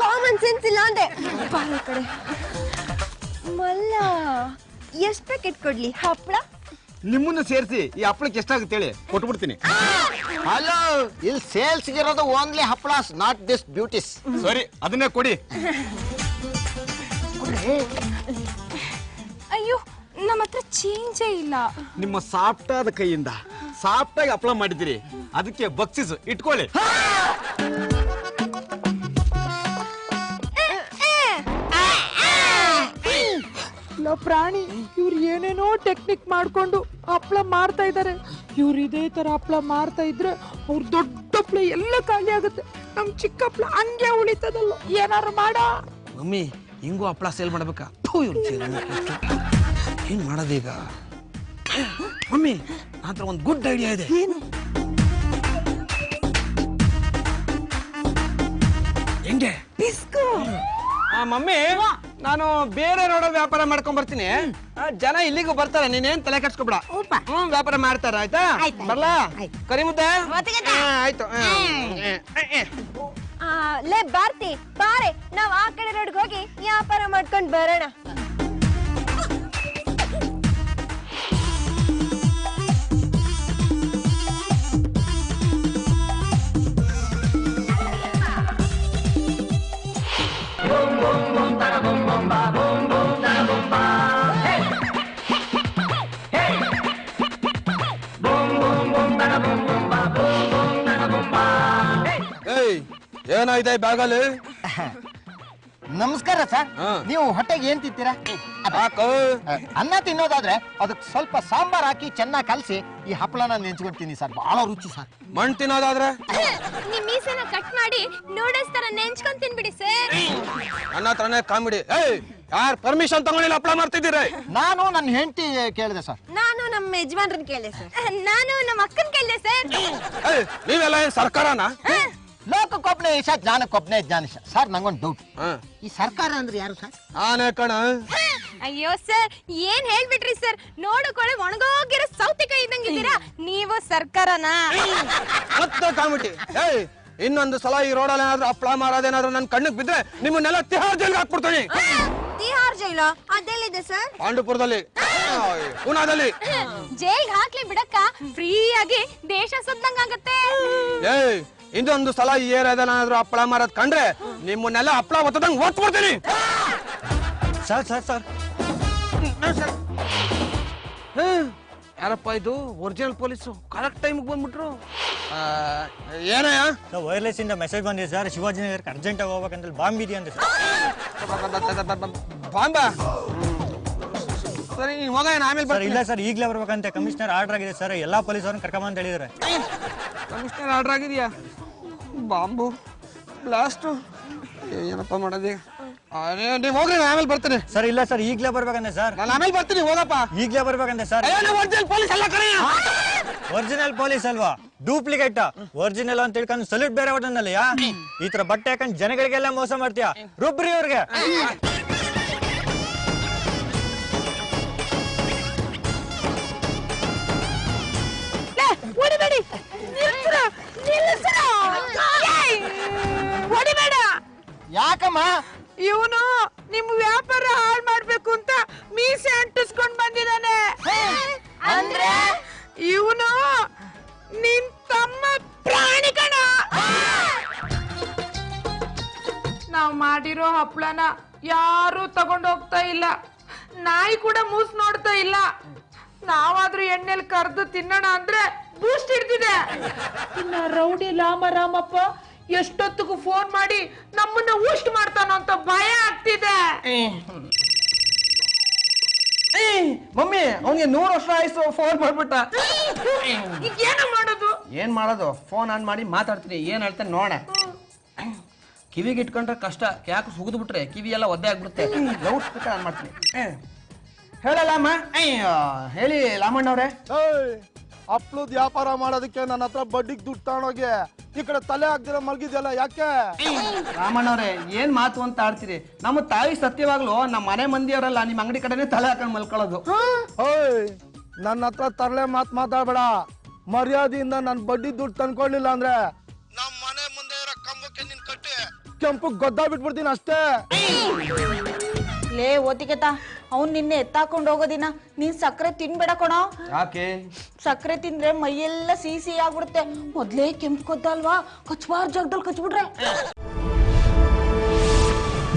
ಕಾಮನ್ ಸೆನ್ಸ್ ಇಲ್ಲ ಅಂದೆ. ಬಾರ ಕಡೆ. ಮಲ್ಲ, ಎಷ್ಟ್ ಪ್ಯಾಕೆಟ್ ಕೊಡ್ಲಿ ಹಪ್ಪಳ? ನಿಮ್ಮನ್ನ ಸೇರಿಸಿ ಈ ಹಪ್ಪಳಕ್ಕೆ ಎಷ್ಟಾಗುತ್ತೆ ಹೇಳಿ, ಕೊಟ್ಬಿಡ್ತೀನಿ. ಹಲೋ, ಇಲ್ಲಿ ಸೇಲ್ಸ್ ಇರೋದು ಓನ್ಲಿ ಹಪ್ಪಳಾಸ್, ನಾಟ್ ದಿಸ್ ಬ್ಯೂಟೀಸ್. ಸರಿ ಅದನ್ನೇ ಕೊಡಿ. ಅಯ್ಯೋ, ನಮ್ಮ ಹತ್ರ ಚೇಂಜೇ ಇಲ್ಲ. ನಿಮ್ಮ ಸಾಫ್ಟ್ ಆದ ಕೈಯಿಂದ ಸಾಫ್ಟ್ ಆಗಿ ಹಪ್ಪಳ ಮಾಡಿದ್ದೀರಿ, ಅದಕ್ಕೆ ಬಕ್ಸಿಸ್ ಇಟ್ಕೊಳ್ಳಿ. ಪ್ರಾಣಿ ಇವ್ರು ಏನೇನೋ ಟೆಕ್ನಿಕ್ ಮಾಡ್ಕೊಂಡು ಹಪ್ಳ ಮಾರ್ತಾ ಇದಾರೆ. ಇವ್ರು ಇದೇ ತರ ಹಪ್ಳ ಮಾರ್ತಾ ಇದ್ರೆ ಅವ್ರ ದೊಡ್ಡ ಹಪ್ಳ ಎಲ್ಲ ಖಾಲಿ ಆಗುತ್ತೆ, ನಮ್ ಚಿಕ್ಕ ಹಪ್ಳ ಹಂಗೆ ಉಳಿತದಲ್ಲ. ಏನಾರು ಮಾಡ. ಮಮ್ಮಿ ಹಿಂಗೂ ಹಪ್ಪಳ ಸೇಲ್ ಮಾಡ್ಬೇಕಾ? ಏನ್ ಮಾಡೋದೀಗ? ಮಮ್ಮಿ ನಂತರ ಒಂದು ಗುಡ್ ಐಡಿಯಾ ಇದೆ. ಹೆಂಗೆ? ಮಮ್ಮಿ ನಾನು ಬೇರೆ ರೋಡ ವ್ಯಾಪಾರ ಮಾಡ್ಕೊಂಡ್ ಬರ್ತೀನಿ, ಜನ ಇಲ್ಲಿಗೂ ಬರ್ತಾರೆ, ನೀನೇನ್ ತಲೆ ಕಟ್ಸ್ಕೊಬೇಡ. ವ್ಯಾಪಾರ ಮಾಡ್ತಾರ, ಆಯ್ತಾ? ಬರ್ಲಾ ಕರಿ ಮುದ್ದೆ? ಆಯ್ತು. ಲೇ ಬಾರ್ತಿ ಬಾರೆ, ನಾವ್ ಆ ಕಡೆ ರೋಡ್ಗೆ ಹೋಗಿ ವ್ಯಾಪಾರ ಮಾಡ್ಕೊಂಡ್ ಬರೋಣ. Boom boom boom, bada boom boom ba, boom boom, bada boom ba. ಏನಾಗಿದೆ ಬ್ಯಾಗಲ್ಲಿ? ನಮಸ್ಕಾರ ಸರ್. ನೀವು ಹೊಟ್ಟೆಗೆ ಏನ್ ತಿಂತೀರಾ? ಅನ್ನ ತಿನ್ನೋದಾದ್ರೆ ಅದಕ್ಕೆ ಸ್ವಲ್ಪ ಸಾಂಬಾರ್ ಹಾಕಿ ಚೆನ್ನಾಗಿ ಕಲಸಿ ಈ ಹಪ್ಪಳನ ನೆಂಚ್ಕೊಂತೀನಿ ಸರ್. ಬಹಳ ರುಚಿ ಸರ್. ಮಣ್ ತಿನ್ನೋದಾದ್ರೆ ನಿಮ್ ಮೀಸೆನ ಕಟ್ ಮಾಡಿ ನೂಡಲ್ಸ್ ತರ ನೆಂಚ್ಕೊಂಡ್ ತಿನ್ಬಿಡಿ ಸರ್. ನನ್ನ ಹತ್ರನೇ ಕಾಮಿಡಿ. ಯಾರ್ ಪರ್ಮಿಷನ್ ತಗೊಂಡಿಲ್ಲ ಹಪ್ಪಳ ಮಾಡ್ತಿದ್ದೀರಿ? ನಾನು ನನ್ನ ಹೆಂಡತಿ ಕೇಳಿದೆ ಸರ್. ನಾನು ನಮ್ಮ ಯಜಮಾನ್ರನ್ ಕೇಳಿದೆ ಸರ್. ನಾನು ನಮ್ಮ ಅಕ್ಕನ್ ಕೇಳಿದೆ ಸರ್. ನೀವೆಲ್ಲ ಏನ್ ಸರ್ಕಾರನ? ಲೋಕಕ್ಕೊಬ್ನೇ ಈಶ ಜ್ಞಾನಕ್ಕೊಬ್ನೇ ಜ್ಞಾನಿಶ. ಸರ್ ನಂಗೊಂದು ಡೌಟ್, ಈ ಸರ್ಕಾರ ಅಂದ್ರೆ ಯಾರು ಸರ್? ಆನೆ ಕಣ. ಅಯ್ಯೋ ಸರ್ ಏನ್ ಹೇಳ್ಬಿಟ್ರಿ ಸರ್, ನೋಡಕೊಳ್ಳೆ ಒಣಗೋಗಿರೋ ಸೌತೆಕಾಯಿ ಇದ್ದಂಗಿದ್ದೀರಾ ನೀವು ಸರ್ಕಾರನಾ? ಮತ್ತೆ ಕಾಮಿಡಿ. ಇನ್ನೊಂದು ಸಲ ಈ ರೋಡಲ್ಲಿ ಏನಾದ್ರು ಹಪ್ಪಳ ಮಾರೋದೇನಾದ್ರು ನನ್ ಕಣ್ಣಿಗೆ ಬಿದ್ರೆ ನಿಮ್ಮನ್ನೆಲ್ಲ ತಿಹಾರ್ ಜೈಲ್ಗೆ ಹಾಕ್ಬಿಡ್ತೀನಿ. ತಿಹಾರ್ ಜೈಲು ಅದೆಲ್ಲಿದೆ ಸರ್? ಪಾಂಡುಪುರದಲ್ಲಿ, ಪೂನಾದಲ್ಲಿ. ಜೈಲ್ಗೆ ಹಾಕ್ಲಿ ಬಿಡಕ್ಕ, ಫ್ರೀ ಆಗಿ ದೇಶ ಸುತ್ತಂಗಾಗತ್ತೆ. ಇನ್ನೊಂದು ಸಲ ಈ ಏರಿಯಾದಲ್ಲಿ ಏನಾದ್ರು ಹಪ್ಪಳ ಮಾರೋದ್ ಕಂಡ್ರೆ ನಿಮ್ಮನ್ನೆಲ್ಲ ಹಪ್ಪಳ ಒತ್ತದಂಗ್ ಒತ್ಬಿಡ್ತೀನಿ. ಸರ್ ಸರ್ ಸರ್ ಯಾರಪ್ಪ ಇದು? ಒರಿಜಿನಲ್ ಪೊಲೀಸು ಕರೆಕ್ಟ್ ಟೈಮ್ಗೆ ಬಂದ್ಬಿಟ್ರು. ಏನಯ್ಯ? ವೈರ್ಲೆಸ್ ಇಂದ ಮೆಸೇಜ್ ಬಂದಿದೆ ಸರ್, ಶಿವಾಜಿನಗರಕ್ಕೆ ಅರ್ಜೆಂಟ್ ಆಗಿ ಹೋಗ್ಬೇಕಂತ ಬಾಂಬ್ ಇದೆಯಂತೆ ಸರ್. ಬಾಂಬ? ಸರಿ ನೀನ್ ಹೋಗ, ಆಮೇಲೆ ಸರ್. ಇಲ್ಲ ಸರ್, ಈಗಲೇ ಬರ್ಬೇಕಂತೆ. ಕಮಿಷನರ್ ಆರ್ಡರ್ ಆಗಿದೆ ಸರ್, ಎಲ್ಲಾ ಪೊಲೀಸರನ್ನ ಕರ್ಕೊಂಬಂತ ಹೇಳಿದಾರೆ. ಕಮಿಷನರ್ ಆರ್ಡರ್ ಆಗಿದೆಯಾ? ಬಾಂಬು ಬ್ಲಾಸ್ಟು ಏನಪ್ಪ ಮಾಡೋದು? ನೀವ್ ಹೋಗ್ರಿ, ಆಮೇಲೆ ಬರ್ತೀನಿ ಸರ್. ಇಲ್ಲ ಸರ್, ಈಗಲೇ ಬರ್ಬೇಕಂತೆ ಸರ್. ನಾನು ಆಮೇಲೆ ಬರ್ತೀನಿ, ಹೋಗಪ್ಪ. ಈಗಲೇ ಬರ್ಬೇಕಂತೆ ಸರ್. ಒರಿಜಿನಲ್ ಪೊಲೀಸ್ ಅಲ್ಲ ಕಣಯ್ಯ. ಒರಿಜಿನಲ್ ಪೊಲೀಸ್ ಅಲ್ವಾ, ಡೂಪ್ಲಿಕೇಟ್. ಒರಿಜಿನಲ್ ಅಂತ ತಿಳ್ಕೊಂಡು ಸಲ್ಯೂಟ್ ಬೇರೆ ಹೊಟ್ಟನಲ್ಲ. ಈ ತರ ಬಟ್ಟೆ ಹಾಕೊಂಡು ಜನಗಳಿಗೆಲ್ಲ ಮೋಸ ಮಾಡ್ತೀಯಾ? ರುಬ್ರಿ ಅವ್ರಿಗೆ. ಹೊಡಿಬೇಡ. ಯಾಕಮ್ಮ? ಇವನು ನಿಮ್ ವ್ಯಾಪಾರ ಹಾಳು ಮಾಡ್ಬೇಕು ಅಂತ ಮೀಸೆ ಅಂಟಿಸ್ಕೊಂಡ್ ಬಂದಿದ್ದಾನೆ. ಅಂದ್ರೆ ಇವನು ನಿನ್ ತಮ್ಮ ಪ್ರಾಣಿ ಕಣ. ನಾವ್ ಮಾಡಿರೋ ಹಪ್ಳನ ಯಾರು ತಗೊಂಡೋಗ್ತಾ ಇಲ್ಲ, ನಾಯಿ ಕೂಡ ಮೂಸ್ ನೋಡ್ತಾ ಇಲ್ಲ. ನಾವಾದ್ರೂ ಎಣ್ಣೆಲಿ ಕರ್ದು ತಿನ್ನೋಣ ಅಂದ್ರೆ ಬೂಸ್ಟ್ ಹಿಡ್ದಿದೆ. ಇನ್ನ ರೌಡಿ ರಾಮಪ್ಪ ಎಷ್ಟೊತ್ತಿಗೂ ಫೋನ್ ಮಾಡಿ ನಮ್ಮನ್ನ ಊಸ್ಟ್ ಮಾಡ್ತಾನೋ ಅಂತ ಭಯ ಆಗ್ತಿದೆ. ಮಮ್ಮಿ, ಅವನಿಗೆ 100 ವರ್ಷ ಆಯ್ತು ಫೋನ್ ಮಾಡ್ಬಿಟ್ಟ. ಈಗ ಏನು ಮಾಡೋದು? ಏನ್ ಮಾಡೋದು? ಫೋನ್ ಆನ್ ಮಾಡಿ ಮಾತಾಡ್ತೀನಿ, ಏನ್ ಹೇಳ್ತಾನೆ ನೋಡ. ಕಿವಿಗೆ ಇಟ್ಕೊಂಡ್ರೆ ಕಷ್ಟ, ಯಾಕೆ ಸುಗಿದು ಬಿಟ್ರೆ ಕಿವಿ ಎಲ್ಲ ಒದ್ದೆ ಆಗ್ಬಿಡುತ್ತೆ. ಲೌಡ್ ಸ್ಪೀಕರ್ ಆನ್ ಮಾಡ್ತೀನಿ. ಹೇಳಲ್ಲ ಹೇಳಿ ಲಾಮಣ್ಣವ್ರೆ. ಹಪ್ಳದ ವ್ಯಾಪಾರ ಮಾಡೋದಕ್ಕೆ ನನ್ನ ಹತ್ರ ಬಡ್ಡಿಗೆ ದುಡ್ಡು ತಗೊಂಡೋಗಿ ಈ ಕಡೆ ತಲೆ ಹಾಕ್ದಿರ ಮಲಗಿದ್ಯಲ್ಲ, ಯಾಕೆ? ರಾಮಣ್ಣವ್ರೆ, ಏನ್ ಮಾತು ಅಂತ ಆಡ್ತೀರಿ? ನಮ್ಮ ತಾಯಿ ಸತ್ಯವಾಗ್ಲು ನಮ್ಮ ಮನೆ ಮಂದಿಯವರೆಲ್ಲ ನಿಮ್ ಅಂಗಡಿ ಕಡೆನೆ ತಲೆ ಹಾಕೊಂಡು ಮಲ್ಕೊಳ್ಳೋದು. ನನ್ನ ಹತ್ರ ತರಲೆ ಮಾತಾಡ್ಬೇಡ. ಮರ್ಯಾದೆಯಿಂದ ನನ್ ಬಡ್ಡಿ ದುಡ್ಡು ತಂದ್ಕೊಳ್ಳಿಲ್ಲ ಅಂದ್ರೆ ನಮ್ಮ ಮನೆ ಮುಂದೆ ಇರೋ ಕಂಬಕ್ಕೆ ನಿನ್ ಕಟ್ಟಿ ಕೆಂಪು ಗೊದ್ದ ಬಿಟ್ಬಿಡ್ತೀನಿ ಅಷ್ಟೇ. ಲೇ ಓತಿಗೆತ, ಅವ್ನ್ ನಿನ್ನೆ ಎತ್ತಾಕೊಂಡು ಹೋಗೋದಿನ ನೀನ್ ಸಕ್ಕರೆ ತಿನ್ಬೇಡ ಕಣೋ. ಯಾಕೆ? ಸಕ್ಕರೆ ತಿಂದ್ರೆ ಮೈಯೆಲ್ಲ ಸಿಹಿ ಆಗ್ಬಿಡುತ್ತೆ. ಮೊದ್ಲೇ ಕೆಂಪು ಕೊದ್ದ ಅಲ್ವಾ, ಕಚ್ಬಾರ್ ಜಾಗದಲ್ಲಿ ಕಚ್ಬಿಟ್ರೆ.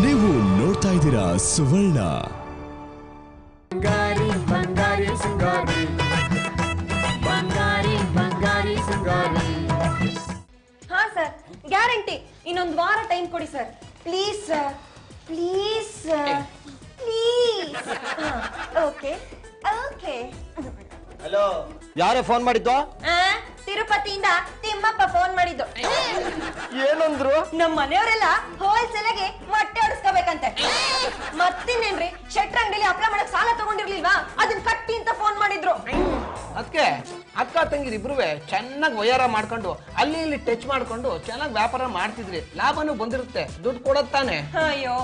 ನೀವು ನೋಡ್ತಾ ಇದ್ದೀರಾ ಸುವರ್ಣ. ಬಂಗಾರಿ ಬಂಗಾರಿ ಸಿಂಗಾರಿ, ಬಂಗಾರಿ ಬಂಗಾರಿ ಸಿಂಗಾರಿ. ಹಾ ಸರ್, ಗ್ಯಾರಂಟಿ. ಇನ್ನೊಂದು ವಾರ ಟೈಮ್ ಕೊಡಿ sir, please sir, please sir, please. Okay okay. Hello, ಯಾರೇ ಫೋನ್ ಮಾಡಿದ್ದು? ತಿರುಪತಿಯಿಂದ ತಿಮ್ಮಪ್ಪ ಫೋನ್ ಮಾಡಿದ್ದು. ಏನಂದ್ರು? ನಮ್ಮ ಮನೆಯವರೆಲ್ಲ ಹೋಲ್ಸೇಲಾಗಿ ಮೊಟ್ಟೆ ಹೊಡಿಸ್ಕೋಬೇಕಂತೆ. ಮತ್ತಿನ್ನೇನ್ರಿ, ಶೆಟ್ರ ಅಂಗಡಿಲಿ ಹಪ್ಪಳ ಮಾಡಕ್ ಸಾಲ ತಗೊಂಡಿರ್ಲಿಲ್ವಾ, ಅದನ್ನ ಕಟ್ಟಿ ಅಂತ ಫೋನ್ ಮಾಡಿದ್ರು. ಅದಕ್ಕೆ ಅಕ್ಕ ತಂಗಿರಿ ಇಬ್ರು ಚೆನ್ನಾಗಿ ವಯ್ಯಾರ ಮಾಡ್ಕೊಂಡು ಅಲ್ಲಿ ಇಲ್ಲಿ ಟಚ್ ಮಾಡ್ಕೊಂಡು ಚೆನ್ನಾಗಿ ವ್ಯಾಪಾರ ಮಾಡ್ತಿದ್ರಿ, ಲಾಭನೂ ಬಂದಿರುತ್ತೆ, ದುಡ್ಡು ಕೊಡೋದ್ ತಾನೆ. ಅಯ್ಯೋ,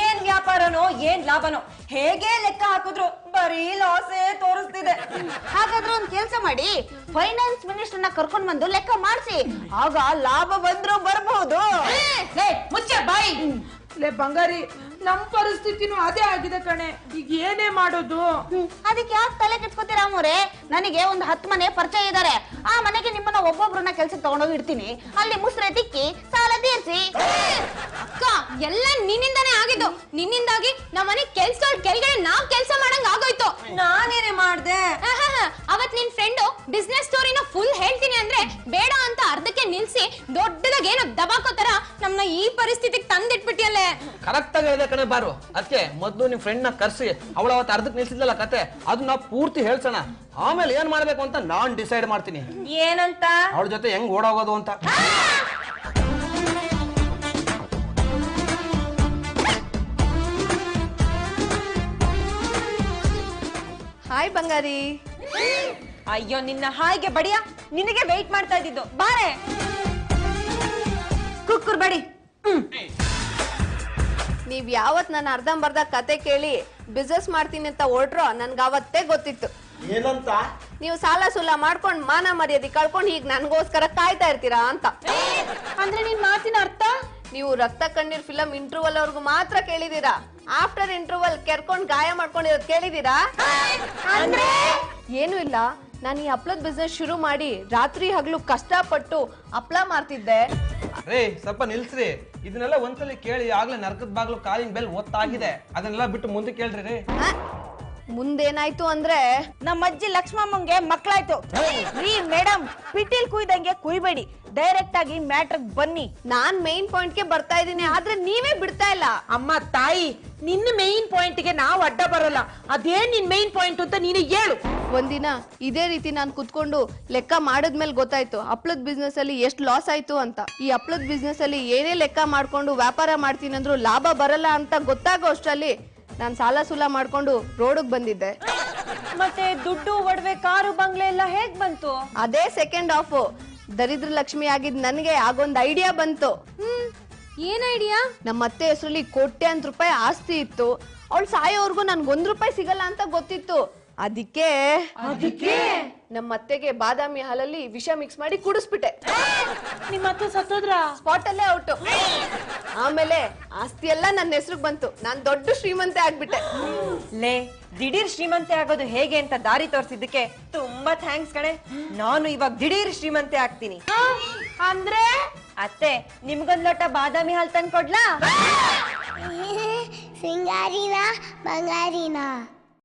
ಏನ್ ವ್ಯಾಪಾರನೋ ಏನ್ ಲಾಭನೋ, ಹೇಗೆ ಲೆಕ್ಕ ಹಾಕಿದ್ರು ಬರೀ ಲಾಸೇ ತೋರಿಸ್ತಿದೆ. ಹಾಗಾದ್ರೆ ಒಂದ್ ಕೆಲ್ಸ ಮಾಡಿ, ಫೈನಾನ್ಸ್ ಮಿನಿಸ್ಟರ್ನ ಕರ್ಕೊಂಡ್ ಬಂದು ಲೆಕ್ಕ ಮಾಡಿಸಿ, ಆಗ ಲಾಭ ಬಂದ್ರು ಬರ್ಬಹುದು. ಮುಚ್ಚ ಬಾಯಿ. ಲೇ ಬಂಗಾರಿ ನಮ್ ಪರಿಸ್ಥಿತಿನೂ ಅದೇ ಆಗಿದೆ ಕಣೆ. ಈಗ ಏನೇ ಮಾಡೋದು? ಅದಕ್ಕೆ ಯಾಕೆ ತಲೆ ಕೆಡ್ಸ್ಕೊತೀರಾ ಅಮ್ಮೋರೆ? ನನಗೆ ಒಂದು 10 ಮನೆ ಪರಿಚಯ ಇದಾರೆ. ಆ ಮನೆಗೆ ನಿಮ್ಮನ್ನ ಒಬ್ಬೊಬ್ರನ್ನ ಕೆಲ್ಸಕ್ಕೆ ತಗೊಂಡೋಗಿ ಇಡ್ತೀನಿ. ಅಲ್ಲಿ ಮುಸ್ರೆ ತಿಕ್ಕಿ ಸಾಲ ತೀರ್ಸಿ. ಅಕ್ಕ ಎಲ್ಲ ನಿನ್ನಿಂದಾನೇ ಆಗಿದ್ದು. ನಿನ್ನಿಂದಾಗಿ ನಮ್ಮ ಮನೆ ಕೆಲ್ಸದವ್ರ ಕೆಳಗಡೆ ನಾವ್ ಕೆಲ್ಸ ಮಾಡಂಗ್ ಆಗೋಯ್ತು. ನಾನೇನೆ ಮಾಡ್ದೆ? ಅವತ್ ನಿನ್ ಫ್ರೆಂಡು ಬಿಸ್ನೆಸ್ ಸ್ಟೋರಿನ ಫುಲ್ ಹೇಳ್ತೀನಿ ಅಂದ್ರೆ ಬೇಡ ಅಂತ ಅರ್ಧಕ್ಕೆ ನಿಲ್ಸಿ ದೊಡ್ಡದಾಗಿ ಏನೋ ದಬಾಕೋತರ ನಮ್ನ ಈ ಪರಿಸ್ಥಿತಿಗೆ ತಂದಿಟ್ಬಿಟ್ಟಿಯಲ್ಲೇ. ಕರೆಕ್ಟ್ ಆಗಿ ಹೇಳಿದೆ ಕಣೆ ಬಾರು. ಅದಕ್ಕೆ ಮೊದ್ಲು ನಿಮ್ ಫ್ರೆಂಡ್ ನ ಕರ್ಸಿ ಅವಳ ಅವತ್ತು ಅರ್ಧಕ್ಕೆ ನಿಲ್ಸಿದ್ಲಲ್ಲ ಕತೆ, ಅದನ್ನ ಪೂರ್ತಿ ಹೇಳ್ಸೋಣ. ಆಮೇಲೆ ಏನ್ ಮಾಡ್ಬೇಕು ಅಂತ ನಾನ್ ಡಿಸೈಡ್ ಮಾಡ್ತೀನಿ. ಏನಂತ? ಅವಳ ಜೊತೆ ಹೆಂಗ್ ಓಡೋಗೋದು ಅಂತ. ಹಾಯ್ ಬಂಗಾರಿ. ಅಯ್ಯೋ ನಿನ್ನ ಹಾಯ್ಗೆ ಬಡಿಯ, ನಿನಗೆ ವೆಯ್ಟ್ ಮಾಡ್ತಾ ಇದ್ದಿದ್ದು. ಬಾರೆ ಕುಕ್ಕುರ್ ಬಡಿ. ನೀವ್ ಯಾವತ್ ನನ್ನ ಅರ್ಧಂಬರ್ಧ ಕತೆ ಕೇಳಿ ಬಿಸ್ನೆಸ್ ಮಾಡ್ತೀನಿ ಅಂತ ಹೊರಟ್ರೋ ನನ್ಗೆ ಅವತ್ತೇ ಗೊತ್ತಿತ್ತು. ಏನಂತ? ನೀವು ಸಾಲ ಸೂಲ ಮಾಡ್ಕೊಂಡ್ ಮಾನ ಮರ್ಯಾದೆ ಕಳ್ಕೊಂಡ್ ಈಗ ನನ್ಗೋಸ್ಕರ ಕಾಯ್ತಾ ಇರ್ತೀರಾ ಅಂತ. ಅಂದ್ರೆ ನಿನ್ ಮಾತಿನ ಅರ್ಥ? ನೀವು ರಕ್ತ ಕಣ್ಣೀರ್ ಫಿಲಂ ಇಂಟರ್ವಲ್ ಅವ್ರಿಗೂ ಮಾತ್ರ ಕೇಳಿದೀರಾ. ಆಫ್ಟರ್ ಇಂಟರ್ವಲ್ ಕೆರ್ಕೊಂಡ್ ಗಾಯ ಮಾಡ್ಕೊಂಡಿರೋದ್ ಕೇಳಿದೀರಾ? ಅಂದ್ರೆ ಏನು ಇಲ್ಲ, ನಾನು ಈ ಹಪ್ಳದ ಬಿಸ್ನೆಸ್ ಶುರು ಮಾಡಿ ರಾತ್ರಿ ಹಗಲು ಕಷ್ಟಪಟ್ಟು ಹಪ್ಳ ಮಾರ್ತಿದ್ದೆ. ರೇ ಸ್ವಲ್ಪ ನಿಲ್ಸ್ರಿ. ಇದನ್ನೆಲ್ಲ ಒಂದ್ಸಲಿ ಕೇಳಿ ಆಗ್ಲೇ ನರ್ಕದ ಬಾಗ್ಲು ಕಾಲಿನ ಬೆಲ್ ಒತ್ತಾಗಿದೆ. ಅದನ್ನೆಲ್ಲ ಬಿಟ್ಟು ಮುಂದೆ ಕೇಳ್ರಿ ರೀ. ಮುಂದೇನಾಯ್ತು ಅಂದ್ರೆ ನಮ್ಮ ಅಜ್ಜಿ ಲಕ್ಷ್ಮಮ್ಮಂಗೆ ಮಕ್ಳಾಯ್ತು. ರೀ ಮೇಡಮ್, ಪಿಟೀಲ್ ಕುಯ್ದಂಗೆ ಕುಯ್ಬೇಡಿ, ಡೈರೆಕ್ಟ್ ಆಗಿ ಮ್ಯಾಟ್ರಿಗೆ ಬನ್ನಿ. ನಾನ್ ಮೇನ್ ಪಾಯಿಂಟ್ ಗೆ ಬರ್ತಾ ಇದೀನಿ, ಆದ್ರೆ ನೀವೇ ಬಿಡ್ತಾ ಇಲ್ಲ. ಅಮ್ಮ ತಾಯಿ, ನಿನ್ನ ಮೇನ್ ಪಾಯಿಂಟ್ ಗೆ ನಾವು ಅಡ್ಡ ಬರಲ್ಲ. ಅದೇನ್ ನಿನ್ ಮೇನ್ ಪಾಯಿಂಟ್ ಅಂತ ನೀನು ಹೇಳು. ಒಂದಿನ ಇದೇ ರೀತಿ ನಾನು ಕುತ್ಕೊಂಡು ಲೆಕ್ಕ ಮಾಡಿದ್ಮೇಲೆ ಗೊತ್ತಾಯ್ತು ಹಪ್ಳದ ಬಿಸ್ನೆಸ್ ಅಲ್ಲಿ ಎಷ್ಟು ಲಾಸ್ ಆಯ್ತು ಅಂತ. ಈ ಹಪ್ಳದ ಬಿಸ್ನೆಸ್ ಅಲ್ಲಿ ಏನೇ ಲೆಕ್ಕ ಮಾಡ್ಕೊಂಡು ವ್ಯಾಪಾರ ಮಾಡ್ತೀನಿ ಅಂದ್ರೂ ಲಾಭ ಬರಲ್ಲ ಅಂತ ಗೊತ್ತಾಗೋ ಅಷ್ಟರಲ್ಲಿ ನಾನು ಸಾಲ ಸೂಲ ಮಾಡ್ಕೊಂಡು ರೋಡ್ಗೆ ಬಂದಿದ್ದೆ. ಮತ್ತೆ ದುಡ್ಡು ಒಡವೆ ಕಾರು ಬಂಗ್ಲೆ ಎಲ್ಲ ಹೇಗ್ ಬಂತು? ಅದೇ ಸೆಕೆಂಡ್ ಹಾಫ್. ದರಿದ್ರ ಲಕ್ಷ್ಮಿ ಆಗಿದ್ ನನಗೆ ಆಗೊಂದ್ ಐಡಿಯಾ ಬಂತು. ಏನ್ ಐಡಿಯಾ? ನಮ್ಮ ಅತ್ತೆ ಹೆಸರಲ್ಲಿ ಕೋಟ್ಯಾಂತರ ರೂಪಾಯಿ ಆಸ್ತಿ ಇತ್ತು. ಅವಳು ಸಾಯೋವರೆಗೂ ನನ್ಗೆ ₹1 ಸಿಗಲ್ಲ ಅಂತ ಗೊತ್ತಿತ್ತು. ಅದಕ್ಕೆ ನಮ್ಮ ಅತ್ತೆಗೆ ಬಾದಾಮಿ ಹಾಲಲ್ಲಿ ವಿಷ ಮಿಕ್ಸ್ ಮಾಡಿ ಕುಡಿಸ್ಬಿಟ್ಟೆ. ನಿಮ್ಮ ಅತ್ತೆ ಸತ್ತೋದ್ರ? ಸ್ಪಾಟ್ ಅಲ್ಲೇ ಔಟು. ಆಮೇಲೆ ಆಸ್ತಿ ಎಲ್ಲ ನನ್ನ ಹೆಸರಿಗೆ ಬಂತು. ನಾನ್ ದೊಡ್ಡ ಶ್ರೀಮಂತೆ ಆಗ್ಬಿಟ್ಟೆ. ಲೇ, ದಿಢೀರ್ ಶ್ರೀಮಂತೆ ಆಗೋದು ಹೇಗೆ ಅಂತ ದಾರಿ ತೋರಿಸಿದ್ದಕ್ಕೆ ತುಂಬಾ ಥ್ಯಾಂಕ್ಸ್ ಕಣೆ. ನಾನು ಇವಾಗ ದಿಢೀರ್ ಶ್ರೀಮಂತೆ ಆಗ್ತೀನಿ. ಅಂದ್ರೆ ಅತ್ತೆ, ನಿಮ್ಗೊಂದ್ ಲೋಟ ಬಾದಾಮಿ ಹಾಲು ತಂದ್ಕೊಡ್ಲಾ? ಸಿಂಗಾರಿನಾ ಬಂಗಾರಿನಾ?